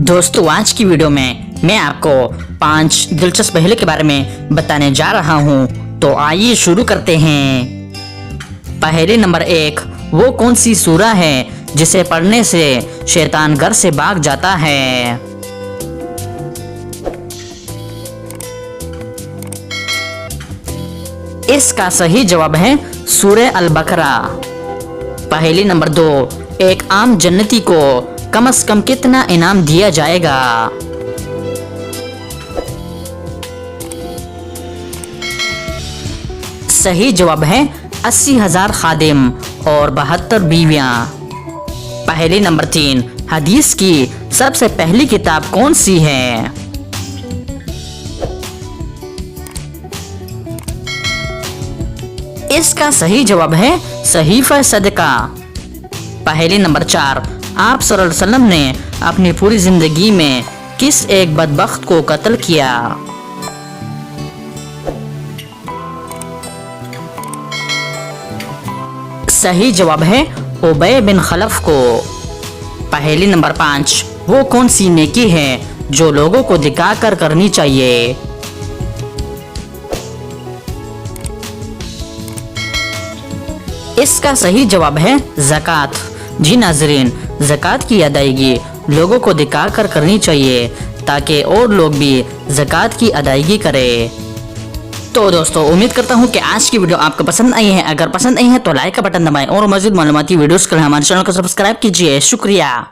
दोस्तों आज की वीडियो में मैं आपको 5 दिलचस्प पहेली के बारे में बताने जा रहा हूँ। तो आइए शुरू करते हैं। पहेली नंबर 1, वो कौन सी सूरा है जिसे पढ़ने से शैतान घर से भाग जाता है? इसका सही जवाब है सूरे अल बकरा। पहेली नंबर 2, एक आम जन्नती को कम से कम कितना इनाम दिया जाएगा? सही जवाब है 80,000 खादिम और 72 बीवियां। पहेली नंबर 3, हदीस की सबसे पहली किताब कौन सी है? इसका सही जवाब है सहीफा सदका। पहेली नंबर 4, आप सल्लल्लाहु अलैहि वसल्लम ने अपनी पूरी जिंदगी में किस एक बदबख्त को कत्ल किया? सही जवाब है उबय बिन खलफ को। पहेली नंबर 5, वो कौन सी नेकी है जो लोगों को दिखाकर करनी चाहिए? इसका सही जवाब है ज़कात। जी नाज़रीन, ज़कात की अदायगी लोगों को दिखाकर करनी चाहिए ताकि और लोग भी ज़कात की अदायगी करें। तो दोस्तों उम्मीद करता हूँ कि आज की वीडियो आपको पसंद आई है। अगर पसंद आई है तो लाइक का बटन दबाएं और मज़ीद मालूमाती वीडियोस के लिए हमारे चैनल को सब्सक्राइब कीजिए। शुक्रिया।